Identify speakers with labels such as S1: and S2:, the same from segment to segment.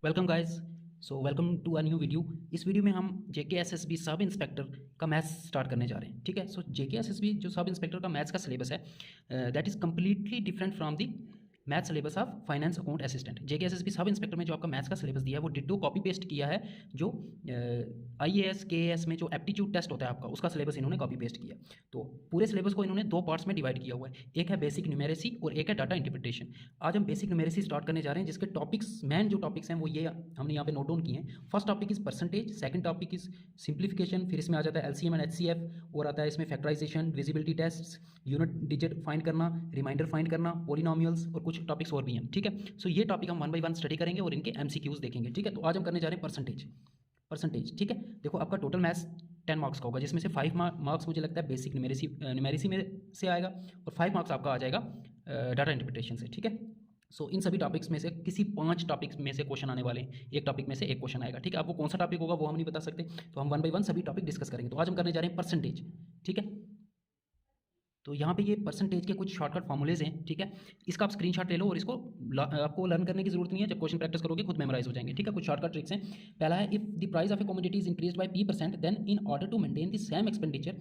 S1: Welcome guys. Welcome to a new video. इस वीडियो में हम जेकेएसएसबी सब इंस्पेक्टर का मैथ्स स्टार्ट करने जा रहे हैं। ठीक है। जेकेएसएसबी जो सब इंस्पेक्टर का मैथ्स का सिलेबस है that is completely different from the math syllabus of finance account assistant. JKSSB sub inspector में जो आपका मैथ्स का सिलेबस दिया है वो डिट्टो कॉपी पेस्ट किया है जो आईएएस केएएस में जो एप्टीट्यूड टेस्ट होता है आपका, उसका सिलेबस इन्होंने कॉपी पेस्ट किया। तो पूरे सिलेबस को इन्होंने दो पार्ट्स में डिवाइड किया हुआ है, एक है बेसिक न्यूमेरेसी और एक है डाटा इंटरप्रिटेशन। आज हम बेसिक न्यूमेरेसी स्टार्ट करने जा रहे हैं, जिसके टॉपिक्स मेन जो टॉपिक्स हैं वो ये हमने यहाँ पे नोट डाउन किए हैं। First topic is percentage, second topic is simplification, फिर इसमें आ जाता है एलसीएम एंड एचसीएफ, और आता है इसमें factorisation, visibility test, unit digit find करना, रिमाइंडर फाइंड करना, पॉलिनोमियल्स और कुछ टॉपिक्स और भी हैं। ठीक है। सो ये टॉपिक हम वन बाय वन स्टडी करेंगे और इनके एमसीक्यूज देखेंगे। ठीक है। तो आज हम करने जा रहे हैं परसेंटेज। ठीक है। देखो आपका टोटल मैथ्स 10 मार्क्स का होगा, जिसमें से 5 मार्क्स मुझे लगता है बेसिक न्यूमेरेसी में से आएगा और 5 मार्क्स आपका आ जाएगा डाटा इंटरप्रिटेशन से। ठीक है। इन सभी टॉपिक्स में से किसी 5 टॉपिक्स में से क्वेश्चन आने वाले हैं, एक टॉपिक में से एक क्वेश्चन आएगा। ठीक है। अब वो कौन सा टॉपिक होगा वो हम नहीं बता सकते, तो हम वन बाय वन सभी टॉपिक डिस्कस करेंगे। तो आज हम करने जा रहे हैं परसेंटेज। ठीक है। तो यहाँ पे ये परसेंटेज के कुछ शॉर्टकट फॉर्मूलेज हैं। ठीक है। इसका आप स्क्रीनशॉट ले लो और इसको आपको लर्न करने की जरूरत नहीं है, जब क्वेश्चन प्रैक्टिस करोगे खुद मेमोराइज हो जाएंगे। ठीक है। कुछ शॉर्टकट ट्रिक्स हैं। पहला है, if the price of a commodity is increase by P% then in order to maintain the same expenditure.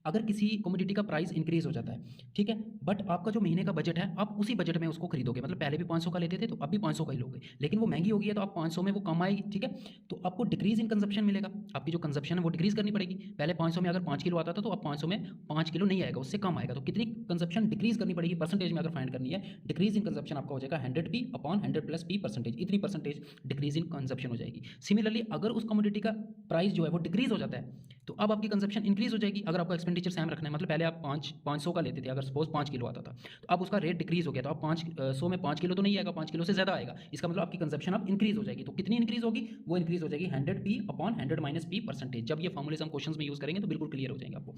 S1: अगर किसी कमोडिटी का प्राइस इंक्रीज हो जाता है, ठीक है, बट आपका जो महीने का बजट है आप उसी बजट में उसको खरीदोगे, मतलब पहले भी 500 का लेते थे तो अब भी 500 का ही लोगे, लेकिन वो महंगी हो गई है तो आप 500 में वो कम आएगी। ठीक है। तो आपको डिक्रीज इन कंजप्शन मिलेगा, आपकी जो कंजप्शन है वो डिक्रीज करनी पड़ेगी। पहले 500 में अगर 5 किलो आता था तो अब 500 में 5 किलो नहीं आएगा, उससे कम आएगा। तो कितनी कंजप्शन डिक्रीज करनी पड़ेगी परसेंटेज में अगर फाइंड करनी है, डिक्रीज इन कंजप्शन आपका हो जाएगा 100p upon 100 plus p percentage, इतनी परसेंटेज डिक्रीज इन कंजप्शन हो जाएगी। सिमिलरली अगर उस कमोडिटी का प्राइस जो है वो डिक्रीज हो जाता है तो अब आपकी कंजप्शन इंक्रीज हो जाएगी। अगर आपका एक्सपेंडिचर सेम रखना है, मतलब पहले आप 500 का लेते थे, अगर सपोज 5 किलो आता था तो अब उसका रेट डिक्रीज हो गया तो अब 500 में 5 किलो तो नहीं आएगा, 5 किलो से ज़्यादा आएगा। इसका मतलब आपकी कंजप्शन अब इंक्रीज हो जाएगी। तो कितनी इंक्रीज होगी? वो इंक्रीज हो जाएगी 100p upon 100 minus p percentage. जब ये फॉर्मूले हम क्वेश्चन में यूज करेंगे तो बिल्कुल क्लियर हो जाएंगे आपको।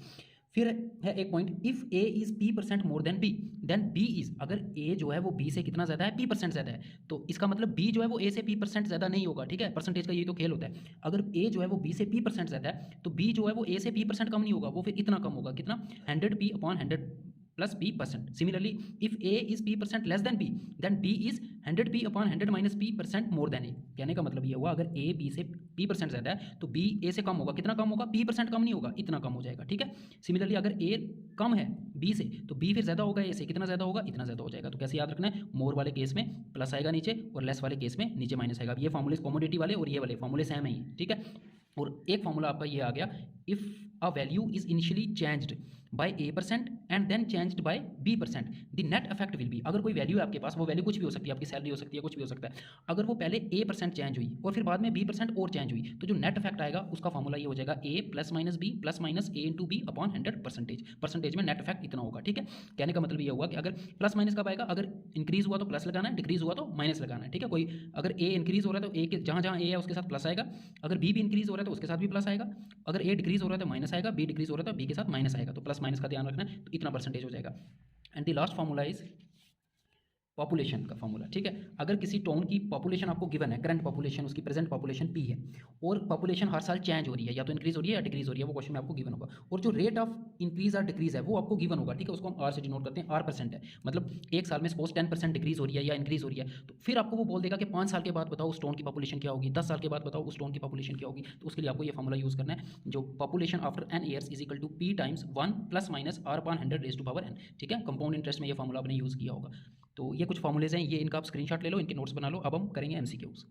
S1: फिर है एक point, if a is p% more than b then b is, अगर a जो है वो b से कितना ज्यादा है, p% ज्यादा है, तो इसका मतलब b जो है वो a से p% ज्यादा नहीं होगा। ठीक है। परसेंटेज का ये तो खेल होता है। अगर a जो है वो b से p% ज्यादा है तो b जो है वो a से p% कम नहीं होगा, वो फिर इतना कम होगा, कितना? 100p upon 100 plus p%। Similarly if a is p% less than b then b is 100p upon 100 minus p% more than a। कहने का मतलब ये हुआ, अगर a b से p% ज्यादा है तो b a से कम होगा, कितना कम होगा? p% कम नहीं होगा, इतना कम हो जाएगा। ठीक है। सिमिलरली अगर a कम है b से तो b फिर ज्यादा होगा a से, कितना ज्यादा होगा? इतना ज्यादा हो जाएगा। तो कैसे याद रखना है? मोर वाले केस में प्लस आएगा नीचे और लेस वाले केस में नीचे माइनस आएगा। ये फॉर्मूले कमोडिटी वाले और ये वाले फॉर्मूले सेम है। ठीक है। और एक फॉर्मूला आपका ये आ गया, if a value is initially changed by a% and then changed by b%, the net effect will be. अगर कोई वैल्यू है आपके पास, वो वैल्यू कुछ भी हो सकती है, आपकी सैलरी हो सकती है, कुछ भी हो सकता है, अगर वो पहले a% चेंज हुई और फिर बाद में b% और चेंज हुई तो जो नेट इफेक्ट आएगा उसका फॉर्मूला ये हो जाएगा a plus minus a into b upon 100%। Percentage में नेट इफेक्ट इतना होगा। ठीक है। कहने का मतलब ये हुआ कि अगर प्लस माइनस कब आएगा? अगर इंक्रीज हुआ तो प्लस लगाना है, डिक्रीज हुआ तो माइनस लगाना है। ठीक है। कोई अगर a इंक्रीज हो रहा है तो a के जहाँ जहाँ a है उसके साथ प्लस आएगा, अगर b भी इंक्रीज हो रहा है तो उसके साथ भी प्लस आएगा, अगर a डिक्रीज हो रहा है तो माइनस आएगा, b डिक्रीज हो रहा है तो b के साथ माइनस आएगा। तो प्लस माइनस का ध्यान रखना है, तो इतना परसेंटेज हो जाएगा। And the last formula is population का फॉर्मूला। ठीक है। अगर किसी टाउन की पॉपुलेशन आपको गिवन है, करंट पॉपुलेशन, उसकी प्रेजेंट पॉपुलेशन p है, और पॉपुलेशन हर साल चेंज हो रही है, या तो इंक्रीज हो रही है या डिक्रीज हो रही है, वो क्वेश्चन में आपको गिवन होगा, और जो रेट ऑफ इंक्रीज और डिक्रीज है वो आपको गिवन होगा। ठीक है। उसको हम r से डिनोट करते हैं, r% है, मतलब एक साल में सपोज 10% डिक्रीज हो रही है या इंक्रीज हो रही है, तो फिर आपको वो बोल देगा कि 5 साल के बाद बताओ उस टाउन की पॉपुलेशन क्या होगी, 10 साल के बाद बताओ उस टाउन की पॉपुलेशन क्या होगी। तो उसके लिए आपको ये फॉर्मूला यूज करना है, जो population after n years is equal to p times 1 plus minus r upon 100 raise to power n। ठीक है। कंपाउंड इंटरेस्ट में ये फॉर्मूला आपने यूज किया होगा। तो ये कुछ फॉर्मूलेज हैं, ये इनका आप स्क्रीनशॉट ले लो, इनके नोट्स बना लो। अब हम करेंगे MCQs.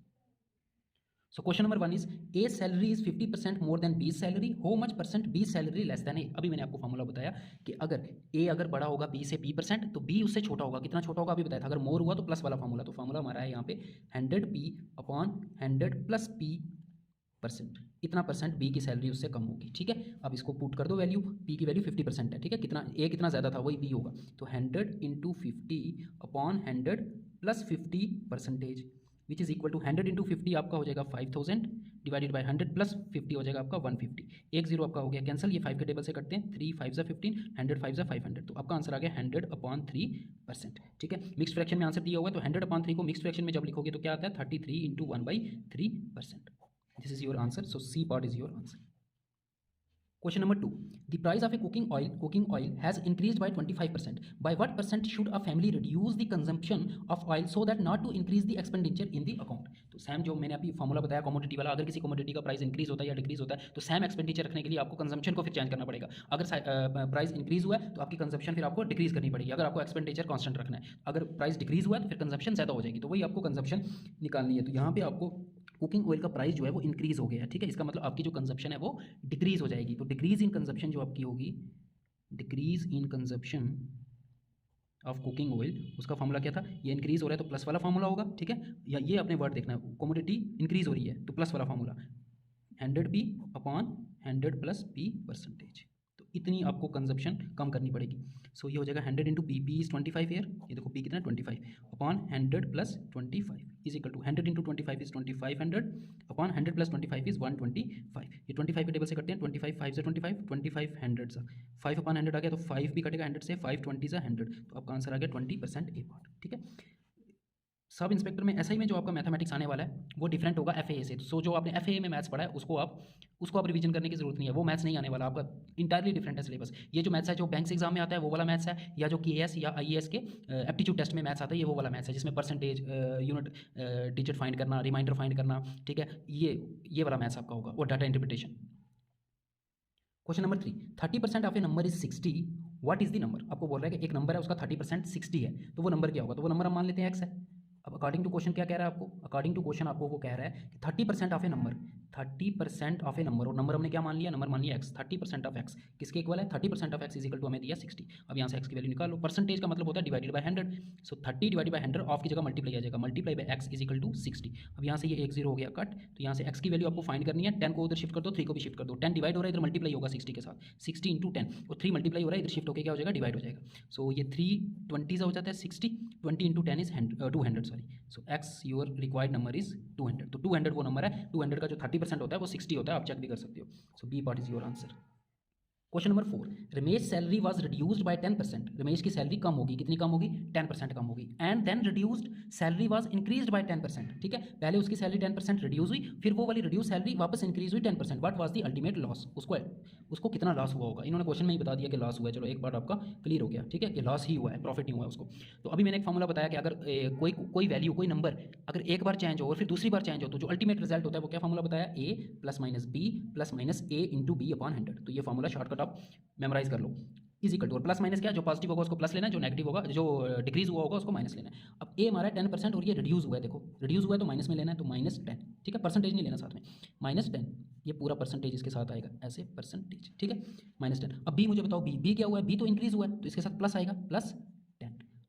S1: So question number 1 is, A salary is 50% more than B salary, how much percent B salary less than A. अभी मैंने आपको फॉर्मूला बताया कि अगर ए अगर बड़ा होगा बी से p% तो बी उससे छोटा होगा, कितना छोटा होगा अभी बताया था। अगर मोर हुआ तो प्लस वाला फॉर्मूला, तो फॉर्मूला हमारा है यहाँ पे 100p अपॉन 100 प्लस p%, इतना परसेंट बी की सैलरी उससे कम होगी। ठीक है। अब इसको पुट कर दो वैल्यू, पी की वैल्यू 50% है। ठीक है। कितना ए कितना ज़्यादा था वही बी होगा, तो 100 into 50 upon 100 plus 50% which is equal to 100 into 50 आपका हो जाएगा 5000 डिवाइडेड बाई 100 प्लस 50 हो जाएगा आपका 150। एक जीरो आपका हो गया कैंसिल, ये 5 के टेबल से करते हैं, 3 5 15, 100 5 500, तो आपका आंसर आ गया 100 अपॉन 3%। ठीक है। मिक्स फ्रैक्शन में आंसर दिया हुआ है, तो 100 अपॉन 3 को मिक्स फ्रैक्शन में जब लिखोगे तो क्या आता है? 33 into 1/3%। This is your answer. So C part is your answer. Question number 2. The price of a cooking oil has increased by 25%. By what percent should a family reduce the consumption of oil so that not to increase the expenditure in the account? तो Sam जो मैंने अभी formula बताया commodity वाला, अगर किसी commodity का price increase होता है या डिक्रीज होता है तो सैम एक्सपेंडिचर रखने के लिए आपको कंजम्पशन को फिर चेंज करना पड़ेगा। अगर प्राइस इंक्रीज हुआ है तो आपकी कंजम्पशन फिर आपको डिक्रीज करनी पड़ेगी। अगर आपको एक्सपेंडिचर कांस्टेंट रखना है, अगर प्राइस डिक्रीज हुआ है तो फिर कंजम्पशन ज़्यादा हो जाएगी, तो वही आपको कंजम्पशन निकालनी है। तो यहाँ पे आपको कुकिंग ऑयल का प्राइस जो है वो इंक्रीज हो गया है, ठीक है। इसका मतलब आपकी जो कंजप्शन है वो डिक्रीज हो जाएगी। तो डिक्रीज इन कंजप्शन जो आपकी होगी, decrease in consumption of cooking oil, उसका फॉर्मूला क्या था? ये इंक्रीज हो रहा है तो प्लस वाला फॉर्मूला होगा, ठीक है। या ये अपने वर्ड देखना है, कमोडिटी इंक्रीज हो रही है तो प्लस वाला formula 100p upon 100 plus p percentage. तो इतनी आपको कंजप्शन कम करनी पड़ेगी। सो ये हो जाएगा 100 into P, P is 25 year, ये देखो पी कितना है 25 upon 100 plus 25 is equal to 100 into 25 is 2500 upon 100 plus 25 is 125। ये 25 के टेबल से करते हैं, 25 5 से 25, 25 100 सा 5 अपॉन 100 आ गया, तो 5 भी कटेगा 100 से, 5 20 से 100, तो आपका आंसर आ गया 20% ए पार्ट, ठीक है। सब इंस्पेक्टर में एसआई में जो आपका मैथमेटिक्स आने वाला है वो डिफरेंट होगा एफएए से। सो जो आपने एफएए में मैथ्स पढ़ा है उसको आप रिवीजन करने की जरूरत नहीं है, वो मैथ्स नहीं आने वाला, आपका इंटायरली डिफरेंट है सिलेबस। ये जो मैथ्स है जो बैंक्स एग्जाम में आता है वो वाला मैथ्स है, या जो केएएस या आईएएस के एप्टीट्यूड टेस्ट में मैथ्स आता है ये वो वाला मैथ्स है, जिसमें परसेंटेज, यूनिट, डिजिट फाइंड करना, रिमाइंडर फाइंड करना, ठीक है, ये वाला मैथ्स आपका होगा, और data interpretation. Question number 3, 30% of a number is 60, what is the number? आपको बोल रहा है कि एक नंबर है उसका 30% 60 है, तो वो नंबर क्या होगा? तो वो नंबर हम मान लेते हैं एक्स है। अब अकॉर्डिंग टू क्वेश्चन क्या कह रहा है आपको? अकॉर्डिंग टू क्वेश्चन आपको वो कह रहा है कि 30% of a number, 30% of a number, और नंबर हमने क्या मान लिया? नंबर मान लिया एक्स। 30% ऑफ एक्स किसके इक्वल है? 30% of X is equal to हमें दिया 60। अब यहाँ से एक्स की वैल्यू निकालो, परसेंटेज का मतलब होता है divided by 100, so 30 divided by 100 of की जगह मल्टीप्लाई आ जाएगा, multiply by X is equal to 60। अब यहाँ से ये एक जीरो हो गया कट, तो यहाँ से एक्स की वैल्यू आपको फाइंड करनी है, 10 को उधर शिफ्ट कर दो, 3 को भी शिफ्ट कर दो, 10 डिवाइड हो रहा है इधर मल्टीप्लाई होगा 60 के साथ, 60 इंटू 10, और 3 मल्टीप्लाई हो रहा है इधर शिफ्ट होकर क्या हो जाएगा? डिवाइड हो जाएगा। सो ये 320 हो जाता है 60, 20 into 10 is 200 sorry, so x your required number is 200। तो 200 वो नंबर है, 200 का जो 30% होता है वो 60 होता है, आप चेक भी कर सकते हो। So B part is your answer. Question number 4, Ramesh salary was reduced by 10%, Ramesh की सैलरी कम होगी, कितनी कम होगी? 10% कम होगी। And then reduced salary was increased by 10%, ठीक है, पहले उसकी सैलरी 10% रिड्यूस हुई, फिर वो वाली रिड्यूस सैलरी वापस इंक्रीज हुई 10%, what was the ultimate loss? उसको कितना लॉस हुआ होगा? इन्होंने क्वेश्चन में ही बता दिया कि लॉस हुआ है, चलो एक बार आपका क्लियर हो गया, ठीक है, कि लॉस ही हुआ है, प्रॉफिट नहीं हुआ है उसको। तो अभी मैंने एक फॉर्मूला बताया कि अगर कोई वैल्यू, कोई नंबर अगर एक बार चेंज हो और फिर दूसरी बार चेंज हो तो जो अल्टीमेट रिजल्ट होता है वो क्या फॉर्मूला बताया? A plus minus B plus minus A into B upon 100। तो ये फॉर्मूला शॉर्टकट आप मेमोराइज कर लो, इज इक्वल टू, और प्लस माइनस क्या, जो पॉजिटिव होगा उसको प्लस लेना है, जो नेगेटिव होगा, जो डिक्रीज हुआ होगा उसको माइनस लेना है। अब ए हमारा 10% और ये रिड्यूस हुआ है, देखो रिड्यूस हुआ है तो माइनस में लेना है, तो -10, ठीक है, परसेंटेज नहीं लेना साथ में, -10, ये पूरा परसेंटेज इसके साथ आएगा ऐसे परसेंटेज, ठीक है, -10। अब बी मुझे बताओ, बी क्या हुआ है? बी तो इंक्रीज हुआ है तो इसके साथ प्लस आएगा, +10।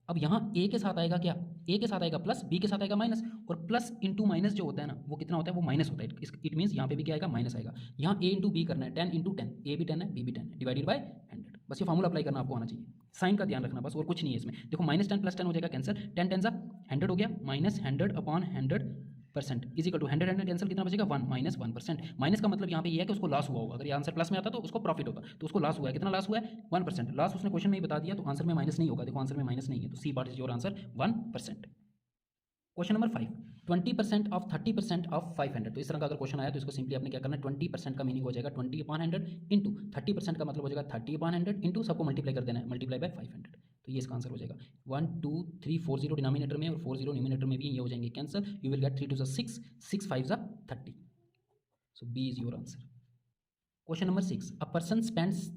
S1: अब यहाँ ए के साथ आएगा क्या? ए के साथ आएगा प्लस, बी के साथ आएगा माइनस, और प्लस इंटू माइनस जो होता है ना वो कितना होता है? वो माइनस होता है। इट मीन्स यहाँ पे भी क्या आएगा? माइनस आएगा। यहाँ ए इंटू बी करना है, 10 इंटू 10, ए भी 10 है, बी भी 10 है, डिवाइडेड बाय 100। बस ये फॉर्मूला अप्लाई करना आपको आना चाहिए, साइन का ध्यान रखना बस, और कुछ नहीं है इसमें। देखो -10 + 10 हो जाएगा कैंसिल, 10 10 100 हो गया, -100 upon 100% is equal to 100 cancel, कितना बचेगा? 1 -1%। माइनस का मतलब यहाँ पे ये है कि उसको लॉस हुआ होगा, अगर ये आंसर प्लस में आता तो उसको प्रॉफिट होता, तो उसको लॉस हुआ है, कितना लॉस हुआ है? 1%। लॉस उसने क्वेश्चन में ही बता दिया तो आंसर में माइनस नहीं होगा, देखो आंसर में माइनस नहीं है, तो C part is your answer 1%। Question number 5, 20% of 30% of 500। तो इस तरह का अगर क्वेश्चन आया तो इसको सिंपली आपने क्या करना है? 20% का मीनिंग हो जाएगा 20/100 इंटू 30% का मतलब हो जाएगा 30/100 इंटू सबको मल्टीप्लाई कर देना है, मल्टीप्लाई बाय 500। तो ये इसका आंसर हो जाएगा 1 2 3 4 0 डिनोमिनेटर में और 4 0 न्यूमिनेटर में भी ये हो जाएंगे cancel, you will get 3 2 6 6 5 30। So B is your answer. Question number 6, a person spends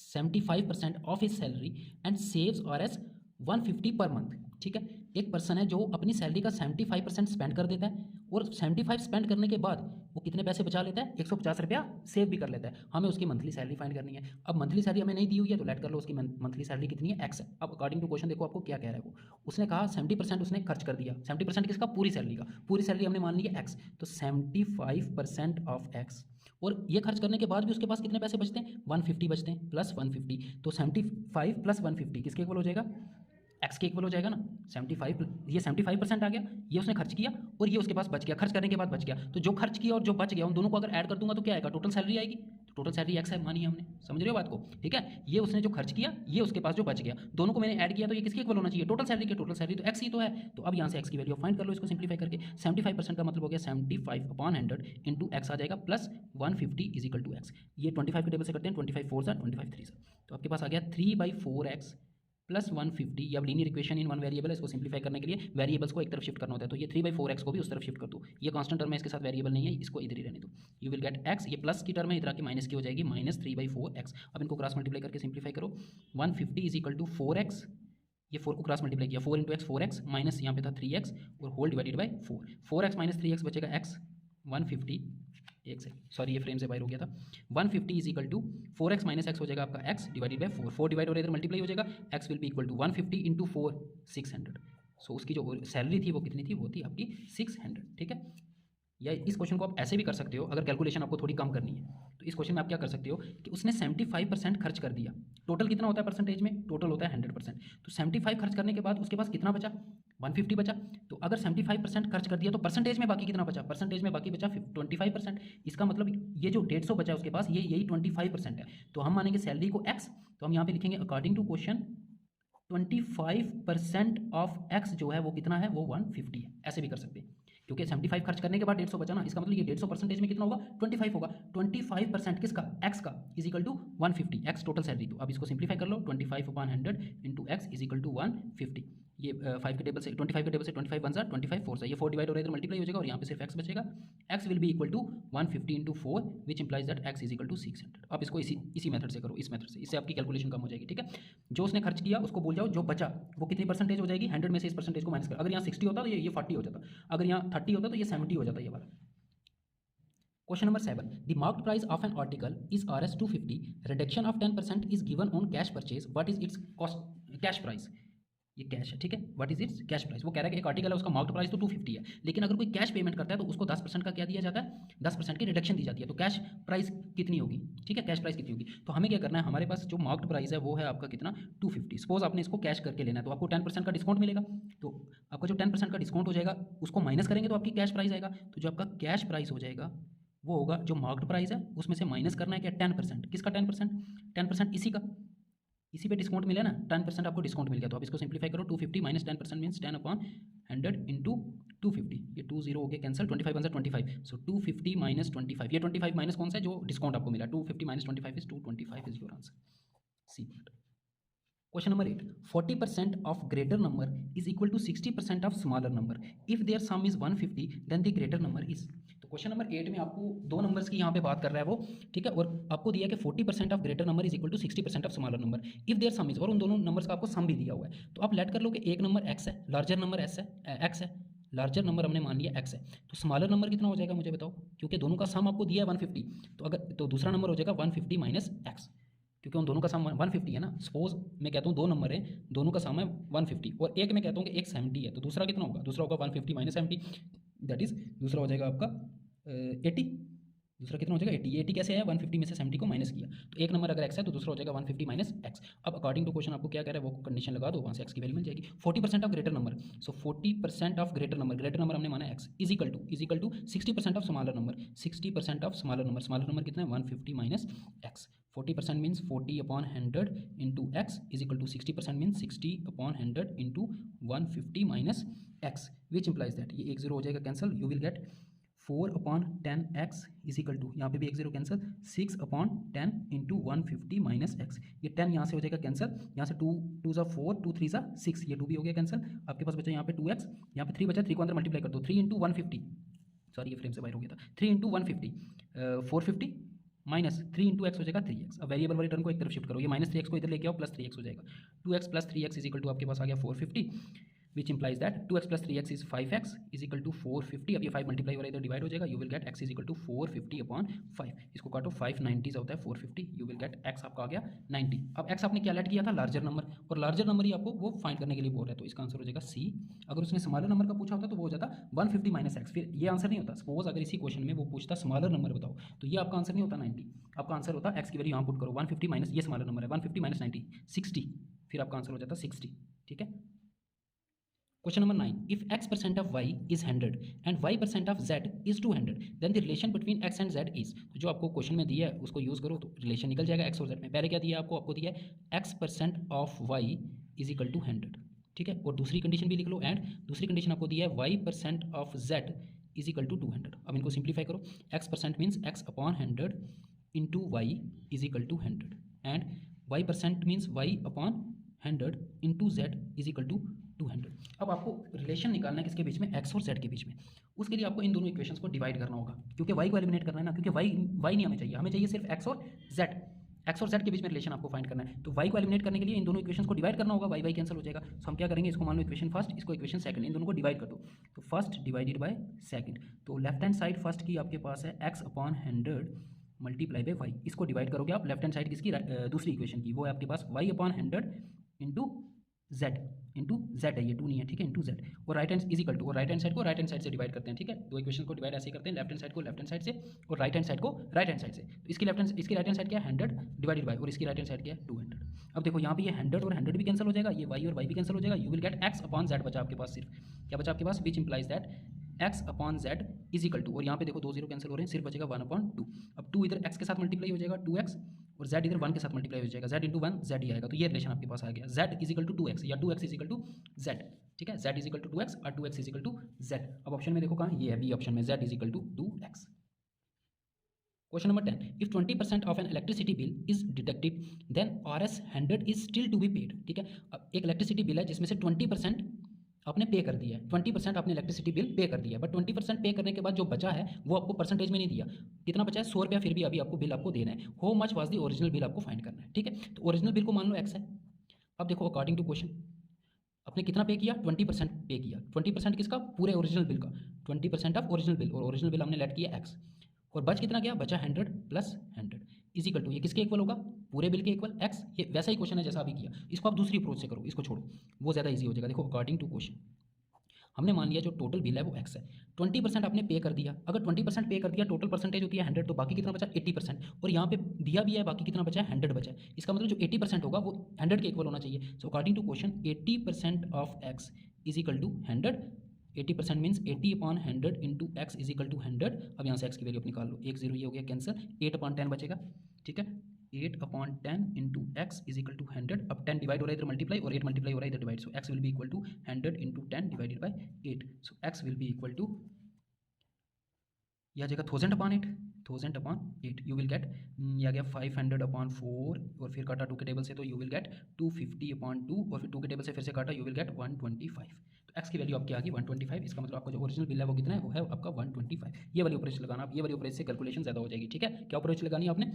S1: 75% of his salary and saves और एस 150 पर मंथ, ठीक है, एक पर्सन है जो अपनी सैलरी का 75% स्पेंड कर देता है और 75 स्पेंड करने के बाद वो कितने पैसे बचा लेता है? 150 रुपया सेव भी कर लेता है। हमें उसकी मंथली सैलरी फाइंड करनी है। अब मंथली सैलरी हमें नहीं दी हुई है तो लेट कर लो उसकी मंथली सैलरी कितनी है? एक्स है। अब अकॉर्डिंग टू क्वेश्चन देखो आपको क्या कह रहा है वो, उसने कहा 70% उसने खर्च कर दिया। 70% किसका? पूरी सैलरी का। पूरी सैलरी हमने मान ली है एक्स, तो 75% ऑफ एक्स, और ये खर्च करने के बाद भी उसके पास कितने पैसे बचते हैं? 150 बचते हैं, प्लस 150, तो 75 प्लस 150 किसके इक्वल हो जाएगा? एक्स के इक्वल हो जाएगा ना 75, ये 75% आ गया, ये उसने खर्च किया और ये उसके पास बच गया, खर्च करने के बाद बच गया, तो जो खर्च किया और जो बच गया उन दोनों को अगर ऐड कर दूंगा तो क्या आएगा, टोटल सैलरी आएगी। तो टोटल सैलरी एक्स है मानी हमने, समझ रहे हो बात को, ठीक है। ये उसने जो खर्च किया, ये उसके पास जो बच गया, दोनों को मैंने ऐड किया तो ये किसके इक्वल होना चाहिए, टोटल सैलरी के। टोटल सैलरी तो एक्स ही तो है, तो अब यहाँ से एक्स की वैल्यू फाइंड कर लो इसको सिंप्लीफाई करके। 75% का मतलब हो गया 75/100 इंटू एक्स आ जाएगा plus 150 is equal to X. ये 25 के टेबल से करते हैं, 25 4 सा 25 3 सा, तो आपके पास आ गया 3/4x प्लस 150। ये अब linear equation in one variable है, इसको सिंप्लीफाई करने के लिए वेरिएबल्स को एक तरफ शिफ्ट करना होता है, तो ये 3/4x को भी उस तरफ शिफ्ट कर दो। ये कांस्टेंट टर्म है, इसके साथ वेरिएबल नहीं है, इसको इधर ही रहने दो। यू विल गेट x, ये प्लस की टर्म है, इधर आके माइनस की हो जाएगी, माइनस 3/4x। अब इनको क्रॉस मल्टीप्लाई करके सिंप्लीफाई करो। 150 इज इक्वल टू 4x, ये 4 को क्रॉस मल्टीप्लाई किया, 4 इंटू एक्स 4x माइनस यहाँ पे था 3x और whole divided by 4, 4x minus 3x बचेगा x। 150 एक से सॉरी ये फ्रेम से बाहर हो गया था। 150 is equal to 4x minus X हो जाएगा आपका x डिवाइडेड बाई 4, 4 डिवाइड और इधर मल्टीप्लाई हो जाएगा, x will be equal to 150 into 4 600। So उसकी जो सैलरी थी वो कितनी थी, वो थी आपकी 600, ठीक है। या इस क्वेश्चन को आप ऐसे भी कर सकते हो, अगर कैलकुलेशन आपको थोड़ी कम करनी है तो इस क्वेश्चन में आप क्या कर सकते हो कि उसने 75% खर्च कर दिया। टोटल कितना होता है परसेंटेज में, टोटल होता है 100%, तो 75 खर्च करने के बाद उसके पास कितना बचा, 150 बचा। तो अगर 75% खर्च कर दिया तो परसेंटेज में बाकी कितना बचा, परसेंटेज में बाकी बचा 25%। इसका मतलब ये जो 150 बचा उसके पास, ये यही 25% है। तो हम मानेंगे सैलरी को x, तो हम यहाँ पे लिखेंगे according to question 25% of x जो है वो कितना है, वो 150 है। ऐसे भी कर सकते हैं, क्योंकि 75 खर्च करने के बाद 150 बचा ना, इसका मतलब ये 150 परसेंटेज में कितना होगा, 25 होगा। 25% किसका, x का, is equal to 150, x total salary. तो अब इसको सिंप्लीफाई कर लो, 25/100 into X is equal to 150। ये 5 के टेबल से 25 के टेबल से 25 1 25 4 ये 4 डिवाइड हो रहा है, इधर मल्टीप्लाई हो जाएगा और यहाँ पे सिर्फ x बचेगा। x will be equal to 150 into 4 which implies that x is equal to 600। आप इसको इसी मेथड से करो, इस मेथड से, इससे आपकी कैलकुलेशन कम हो जाएगी, ठीक है। जो उसने खर्च किया उसको भूल जाओ, जो बचा वो कितनी परसेंटेज हो जाएगी, 100 में से इस परसेंटेज को माइनस कर। अगर यहाँ 60 होता तो ये 40 हो जाता, अगर यहाँ 30 होता तो ये 70 हो जाता, ये वाला। Question number 7. The marked price of an article is Rs 250. Reduction of 10% is given on cash purchase. What is its cost? Cash price. ये कैश है, ठीक है। What is it's cash price. वो कह रहा है कि एक आर्टिकल है उसका मार्क्ड प्राइस तो 250 है, लेकिन अगर कोई कैश पेमेंट करता है तो उसको 10% का क्या दिया जाता है, 10% की रिडक्शन दी जाती है। तो कैश प्राइस कितनी होगी, ठीक है, कैश प्राइस कितनी होगी। तो हमें क्या करना है, हमारे पास जो मार्क्ड प्राइस है वो है आपका कितना, 250। सपोज आपने इसको कैश करके लेना है तो आपको 10% का डिस्काउंट मिलेगा, तो आपका जो 10% का डिस्काउंट हो जाएगा उसको माइनस करेंगे तो आपकी कैश प्राइस आएगा। तो जो आपका कैश प्राइस हो जाएगा वो होगा जो मार्क्ड प्राइस है उसमें से माइनस करना है क्या, 10%। किसका 10%, 10% इसी का, इसी पे डिस्काउंट मिला ना, 10% आपको डिस्काउंट मिल गया। तो आप इसको सिंप्लीफाई करो, 250 माइनस 10% मीन्स 10/100 इंटू 250, ये 2 0 हो गया कैंसिल, 25 1 25। सो 250 माइनस 25, ये 25 माइनस कौन सा है, जो डिस्काउंट आपको मिला, 250 minus 25 is 225 is your answer, C part. Question number 8. 40% of greater number is equal to 60% of smaller number. If their sum is 150, then the greater number is. तो question number 8 में आपको दो नंबर्स की यहाँ पे बात कर रहा है वो, ठीक है, और आपको दिया कि 40% of greater number is equal to 60% of smaller number if their sum is, और उन दोनों नंबर्स का आपको सम भी दिया हुआ है। तो आप लेट कर लो कि एक नंबर x है, लार्जर नंबर x है, लार्जर नंबर हमने मान लिया x है, तो स्मॉलर नंबर कितना हो जाएगा मुझे बताओ, क्योंकि दोनों का सम आपको दिया है 150, तो अगर तो दूसरा नंबर हो जाएगा 150 माइनस x, क्योंकि उन दोनों का सम 150 है ना। सपोज मैं कहता हूँ दो नंबर है, दोनों का सम है 150 और एक मैं कहता हूँ कि एक 70 है, तो दूसरा कितना होगा, दूसरा होगा 150 माइनस 70, दैट इज दूसरा हो जाएगा आपका 80, दूसरा कितना हो जाएगा 80। 80 कैसे आया, 150 में से 70 को माइनस किया, तो एक नंबर अगर x है तो दूसरा हो जाएगा 150 माइनस x। अब अकॉर्डिंग टू क्वेश्चन आपको क्या कह रहा है वो कंडीशन लगा दो, वहाँ से x की वैल्यू मिल जाएगी। 40% of greater number, so 40% of greater number हमने माना x is equal to 60% of smaller number, 60% of smaller number कितना है 150 minus x। 40% means 40/100 into X is equal to 60% means 60/100 into 150 minus X, which implies that ये एक zero हो जाएगा cancel, you will get 4/10x is equal to, यहाँ पे भी एक zero cancel, 6/10 into 150 minus x. ये 10 यहाँ से हो जाएगा कैंसिल, यहाँ से 2 2 ज़ा 4, 2 3 ज़ा 6, ये 2 भी हो गया कैंसिल। आपके पास बचा यहाँ पे 2x, यहाँ पे 3 बचा, 3 को अंदर मल्टीप्लाई कर दो, 3 इंटू 150, सॉरी ये फ्रेम से बाहर हो गया था, 3 इंटू 150 450 माइनस 3 इंटू एक्स हो जाएगा 3x। अब वेरिएबल वाली टर्म को एक तरफ शिफ्ट करो, ये माइनस 3x को इधर लेके आओ, प्लस 3x हो जाएगा, 2x plus 3x is equal to आपके पास आ गया 450, which implies that 2x plus 3x is 5x is equal to 450। अब ये 5 मल्टीप्लाई हो रहा है इधर डिवाइड हो जाएगा, you will get x is equal to 450/5, इसको काटो 590 होता है 450, यू विल गेट x आपका आ गया 90। अब x आपने क्या लेट किया था, लार्जर नंबर, और लार्जर नंबर ही आपको वो फाइंड करने के लिए बोल रहा है, तो इसका आंसर हो जाएगा C। अगर उसने स्मॉलर नंबर का पूछा होता तो वो हो जाता 150 माइनस x, फिर ये आंसर नहीं होता। सपोज अगर इसी क्वेश्चन में वो पूछता स्मॉलर नंबर बताओ, तो ये आपका आंसर नहीं होता 90, आपका आंसर होता x की वैल्यू यहाँ पुट करो 150 माइनस ये स्मॉलर नंबर है 150 माइनस 90 60, फिर आपका आंसर हो जाता 60, ठीक है। Question number 9, if x% of y is 100 and y% of z is 200 then the relation between x and z is. तो जो आपको क्वेश्चन में दिया है उसको यूज़ करो तो रिलेशन निकल जाएगा x और z में। पहले क्या दिया है आपको दिया है x% of y is equal to 100, ठीक है। और दूसरी कंडीशन भी लिख लो, एंड दूसरी कंडीशन आपको दिया है y% of z is equal to 200। अब इनको सिंप्लीफाई करो, x% means x upon 100 into Y is equal to 100 and y% means y upon 100 into Z is equal to 200। अब आपको रिलेशन निकालना है किसके बीच में, x और z के बीच में। उसके लिए आपको इन दोनों इक्वेशंस को डिवाइड करना होगा, क्योंकि y को एलिमिनेट करना है ना, क्योंकि y नहीं हमें चाहिए, हमें चाहिए सिर्फ x और z के बीच में रिलेशन आपको फाइंड करना है। तो y को एलिमिनेट करने के लिए इन दोनों इक्वेशंस को डिवाइड करना होगा, y कैंसिल हो जाएगा। तो हम क्या करेंगे, इसको मान लो इक्वेशन फर्स्ट, इसको इक्वेशन सेकंड, इन दोनों को डिवाइड कर दो। तो फर्स्ट डिवाइडेड बाय सेकंड, तो लेफ्ट हैंड साइड फर्स्ट की आपके पास है x upon 100 multiply by Y. इसको डिवाइड करोगे आप लेफ्ट हैंड साइड किसकी, दूसरी इक्वेशन की, वो है आपके पास y अपॉन 100 इंटू जेड है, ये 2 नहीं है, ठीक है, इंटू जेड। और right hand is equal to, और राइट हैंड साइड को राइट हैंड साइड से डिवाइड करते हैं, ठीक है। दो इक्वेशन को डिवाइड ऐसे ही करते हैं, लेफ्ट हैंड साइड को लेफ्ट हैंड साइड से और राइट हैंड साइड को राइट हैंड साइड से। तो इसकी राइट हैंड साइड क्या है 100 डिवाइडेड बाय, और इसकी राइट हैंड साइड क्या है 200। अब देखो यहाँ पे ये 100 और 100 भी कैंसिल हो जाएगा, ये y और y भी कैंसिल हो जाएगा, you will get x upon z बचा आपके पास, सिर्फ क्या बचा आपके पास, which implies that x upon z is equal to, और यहाँ पे देखो 2 0 कैंसिल हो रहे हैं, सिर्फ बचेगा 1/2। अब 2 इधर x के साथ मल्टीप्लाई हो जाएगा 2x, और z इधर 1 के साथ मल्टीप्लाई हो जाएगा, z इंटू 1 z ही आएगा। तो ये रिलेशन आपके पास आ गया, z is equal to 2x या 2x is equal to z, ठीक है। z is equal to 2x और 2x is equal to z। अब ऑप्शन में देखो कहाँ, ये है बी ऑप्शन में, z is equal to 2x। Question number 10, if 20% of an electricity bill is deducted then Rs 100 is still to be paid, ठीक है। अब एक इलेक्ट्रिसिटी बिल है जिसमें से 20% आपने पे कर दिया है, 20% आपने इलेक्ट्रिसिटी बिल पे कर दिया है, बट 20% पे करने के बाद जो बचा है वो आपको परसेंटेज में नहीं दिया, कितना बचा है 100 रुपया, फिर भी अभी आपको बिल आपको देना है। How much was the original bill आपको फाइंड करना है, ठीक है। तो ओरिजिनल बिल को मान लो x है। अब देखो अकॉर्डिंग टू क्वेश्चन आपने कितना पे किया, 20% पे किया। 20% किसका, पूरे ओरिजिनल बिल का, 20% ऑफ ओरिजिनल बिल, और ओरिजिनल बिल हमने लेट किया x, और बच कितना गया, बचा 100 प्लस 100 इज इक्वल टू, ये किसके इक्वल होगा, पूरे बिल के इक्वल x। ये वैसा ही क्वेश्चन है जैसा अभी किया, इसको आप दूसरी अप्रोच से करो, इसको छोड़ो, वो ज़्यादा ईजी हो जाएगा। देखो अकॉर्डिंग टू क्वेश्चन हमने मान लिया जो टोटल बिल है वो x है, 20% आपने पे कर दिया। अगर 20% पे कर दिया, टोटल परसेंटेज होती है 100, तो बाकी कितना बचा 80%, और यहाँ पे दिया भी है बाकी कितना बचा है 100 बचा है। इसका मतलब जो 80% होगा वो 100 के इक्वल होना चाहिए। So according to question 80% of x is equal to 100, 80% means 80 upon 100 into X is equal to 100। अब यहाँ से x की वैल्यू निकाल लो, 1 0 ये हो गया कैंसर, 8/10 बचेगा, ठीक है। 8/10 into X is equal to 100। अब 10 डिवाइड हो रहा है इधर मल्टीप्लाई, और 8 मल्टीप्लाई हो रहा है इधर divide, so x will be equal to 100 into 10 divided by 8। So x will be equal to, यह आ जाएगा 1000/8, 1000/8। यू विल गेट, यह आ गया 500/4, और फिर काटा 2 के टेबल से तो यू विल गेट 250/2, और फिर 2 के टेबल से फिर से काटा, यू विल गेट 125। तो x की वैल्यू आपकी आ गई 125। इसका मतलब आपका जो ओरिजिनल बिल है वो कितना है, वो है आपका 125। ये वाली ऑपरेशन लगाना, आप ये वाली ऑपरेशन से कैलकुलेशन ज़्यादा हो जाएगी, ठीक है। क्या ऑपरेशन लगानी है आपने,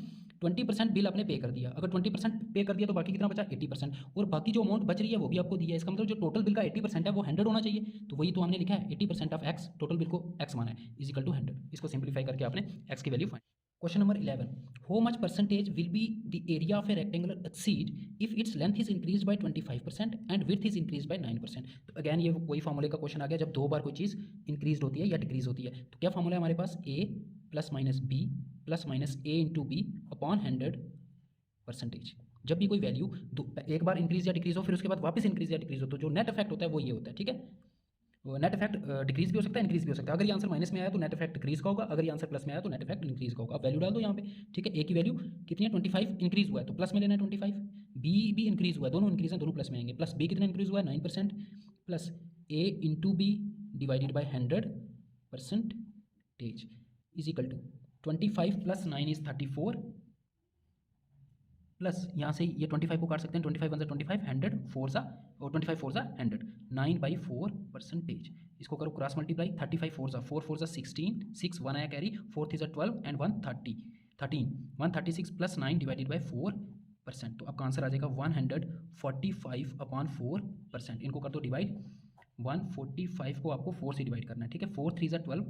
S1: 20% बिल आपने पे कर दिया, अगर 20% पे कर दिया तो बाकी कितना बचा 80%, और बाकी जो अमाउंट बच रही है वो भी आपको दिया है। इसका मतलब जो टोटल बिल का 80% है वो 100 होना चाहिए, तो वही तो हमने लिखा है 80% ऑफ x, टोटल बिल को x माना है, इज इक्वल टू 100। इसको सिंप्लीफाई करके आपने x की value find. Question number 11, how much percentage will be the area of a rectangular exceed if its length is increased by 25% and width is increased by 9%। तो again ये वही फॉर्मूले का question आ गया, जब दो बार कोई चीज़ इंक्रीज होती है या डिक्रीज होती है। तो क्या फॉर्मूला है हमारे पास, a plus minus b plus minus a into B upon 100%। जब भी कोई वैल्यू एक बार इंक्रीज या डिक्रीज हो, फिर उसके बाद वापस इंक्रीज या डिक्रीज हो, तो जो नेट इफेक्ट होता है वो ये होता है, ठीक है। नेट इफेक्ट डिक्रीज भी हो सकता है, इंक्रीज भी हो सकता है। अगर ये आंसर माइनस में आया तो नेट इफेक्ट डिक्रीज का होगा, अगर ये आंसर प्लस में आया तो नेट इफेक्ट इंक्रीज का होगा। अब वैल्यू डाल दो यहाँ पे, ठीक है। ए की वैल्यू कितनी है 25 इंक्रीज हुआ है तो प्लस में लेना है 25, बी भी इंक्रीज हुआ है, दोनों इंक्रीज हैं, दोनों प्लस में आएंगे। प्लस बी कितना इंक्रीज हुआ है 9%, plus A into B divided by 100% is equal to 25 plus 9 is 34, प्लस यहाँ से ये 25 को काट सकते हैं, 25 1 25, 100 4 सा, और 25 4 सा 100, 9/4%। इसको करो क्रॉस मल्टीप्लाई, 35 4 सा 4 4 सा 16, 6 1 आया कैरी, 4 3 सा 12 एंड 13 136 प्लस 9 डिवाइडेड बाई 4%। तो आपका आंसर आ जाएगा 145/4%। इनको कर दो डिवाइड, 145 को आपको 4 से डिवाइड करना है, ठीक है। 4 3 सा 12,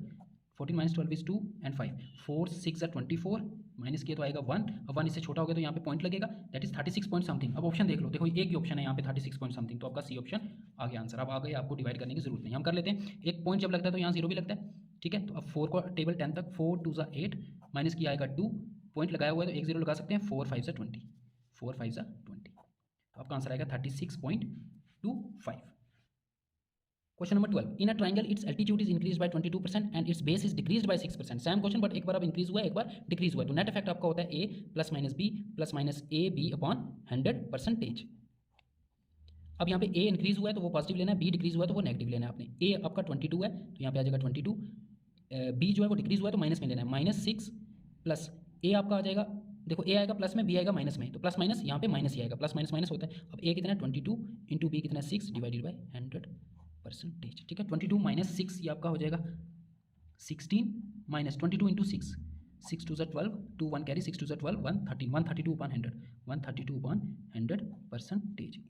S1: 14 माइनस 12 इज 2 एंड 5, 4 6 सा 24, माइनस किया तो आएगा 1। अब 1 इससे छोटा हो गया तो यहाँ पे पॉइंट लगेगा, दैट इज 36 पॉइंट समथिंग। अब ऑप्शन देख लो, देखो एक ही ऑप्शन है यहाँ पे 36 पॉइंट समथिंग, तो आपका सी ऑप्शन आ गया आंसर। अब आ गए, आपको डिवाइड करने की जरूरत नहीं, हम कर लेते हैं। एक पॉइंट जब लगता है तो यहाँ 0 भी लगता है, ठीक है। तो अब 4 को टेबल 10 तक, 4 2 सा 8, माइनस किया आएगा 2, पॉइंट लगाया हुआ है तो एक 0 लगा सकते हैं, 4 5 सा 20, 4 5 सा 20, तो आपका आंसर आएगा 36.25। Question number 12, in a triangle it's altitude is increase bye 22% and it's base is decrease by 6%। Same question but एक बार अब इंक्रीज हुआ है, एक बार डिक्रीज हुआ है। तो नेट इफेक्ट आपका होता है A plus minus A B upon 100%। अब यहाँ पे ए इंक्रीज हुआ है तो वो पॉजिटिव लेना है, बी डिक्रीज हुआ है तो वो नेगेटिव लेना है आपने। ए आपका 22 है तो यहाँ पे आ जाएगा 22, बी जो है वो डिक्रीज हुआ है तो माइनस में लेना है, -6 प्लस ए आपका आ जाएगा, देखो ए आएगा प्लस में, बी आएगा माइनस में, तो प्लस माइनस यहाँ पे माइनस ही आएगा, प्लस माइनस माइनस होता है। अब ए कितना है 22 इंटू बी कितना है 6 डिवाइडेड बाई 100%। ठीक है, 22 माइनस 6 ये आपका हो जाएगा 16 minus 22 into 6, 6 2 12, 2 1 carry, 6 2 12, 113, 132 upon 100, 132 upon 100%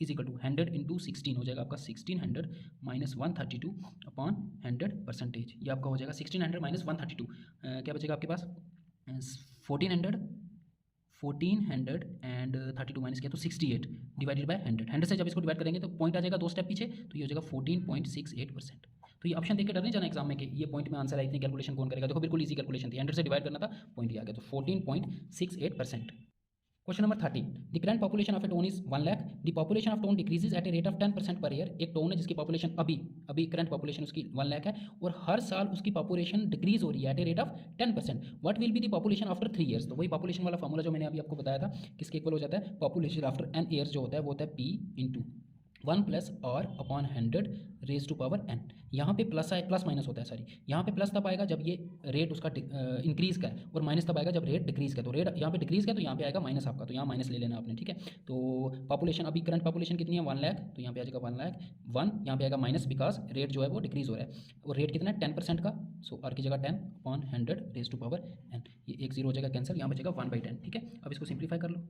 S1: is equal to 100 into 16 हो जाएगा आपका 1600 माइनस 132 अपॉन 100%। ये आपका हो जाएगा 1600 माइनस 132, क्या बचेगा आपके पास 1400 एंड 32 माइनस किया तो 68 डिवाइडेड बाय 100। 100 से जब इसको डिवाइड करेंगे तो पॉइंट आ जाएगा 2 स्टेप पीछे, तो ये हो जाएगा 14.68%। तो ये ऑप्शन देख के डर नहीं जाना एग्जाम में कि ये पॉइंट में आंसर आई, इतनी कैलकुलेशन कौन करेगा। देखो बिल्कुल इजी कैलकुलेशन थी, 100 से डिवाइड करना था, पॉइंट ही आ गया, तो 14.68%। Question number 13, the current population of a town is 1 lakh, the population of town decreases at a rate of 10% per year. एक टाउन है जिसकी पॉपुलेशन अभी करंट पॉपुलेशन उसकी 1 लाख है और हर साल उसकी पॉपुलेशन डिक्रीज हो रही है at a rate of 10%। What will be the population after 3 years. तो वही पॉपुलेशन वाला फॉर्मूला जो मैंने अभी आपको बताया था, किसके इक्वल हो जाता है, पॉपुलेशन आफ्टर n ईयर्स जो होता है वो होता है p इंटू 1 प्लस और upon 100 raise to power n। यहाँ पे प्लस आए, प्लस माइनस होता है सॉरी, यहाँ पे प्लस तब आएगा जब ये रेट उसका इंक्रीज का है और माइनस तब आएगा जब रेट डिक्रीज का है। तो रेट यहाँ पे डिक्रीज का है तो यहाँ पे आएगा माइनस आपका, तो यहाँ माइनस ले लेना आपने। ठीक है, तो पॉपुलेशन अभी करंट पॉपुलेशन कितनी है 1 लाख, तो यहाँ पे आ जाएगा 1 लाख 1, यहाँ पे आएगा माइनस बिकॉज रेट जो है वो डिक्रीज हो रहा है और रेट कितना है 10% का, सो आर की जगह 10 upon 100 raise to power n। ये एक जीरो हो जाएगा कैंसिल, यहाँ बचेगा 1/10। ठीक है, अब इसको सिंप्लीफाई कर लो,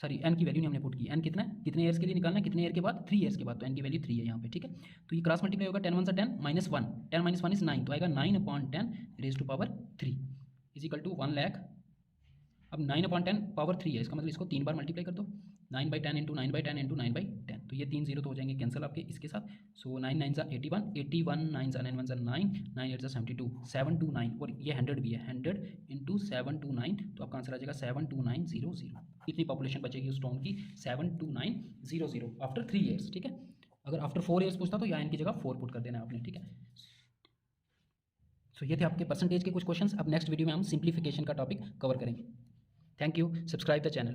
S1: सॉरी एन की वैल्यू नहीं हमने पुट की, एन कितना है, कितने ईयर्स के लिए निकालना है, कितने ईयर के बाद 3 ईयर्स के बाद, तो एन की वैल्यू 3 है यहाँ पे। ठीक है, तो ये क्रॉस मल्टीप्लाई होगा 10 1 से 10 माइनस 1, 10 माइनस 1 इज 9, तो आएगा 9 upon 10 raise to power 3 is equal to 1 lakh. अब 9 अपॉन 10 पावर 3 है, इसका मतलब इसको 3 बार मल्टीप्लाई कर दो, 9/10 इंटू 9/10 इंटू 9/10, तो ये 3 जीरो तो हो जाएंगे कैंसिल आपके इसके साथ। सो 9 9 ज़ा 81, 81 9 ज़ा 9 1 ज़ा 9, 9 8 ज़ा 72, 729 और ये 100 भी है, 100 इंटू 729, तो आपका आंसर आ जाएगा 72900। इतनी पॉपुलेशन बचेगी उस टाउन की 72900 आफ्टर 3 ईयर्स। ठीक है, अगर आफ्टर 4 ईयर्स पूछता तो यहाँ इनकी जगह 4 पुट कर देना है आपने। ठीक है, सो ये थे आपके परसेंटेज के कुछ क्वेश्चंस। अब नेक्स्ट वीडियो में हम सिंप्लीफिकेशन का टॉपिक कवर करेंगे। Thank you, subscribe the channel.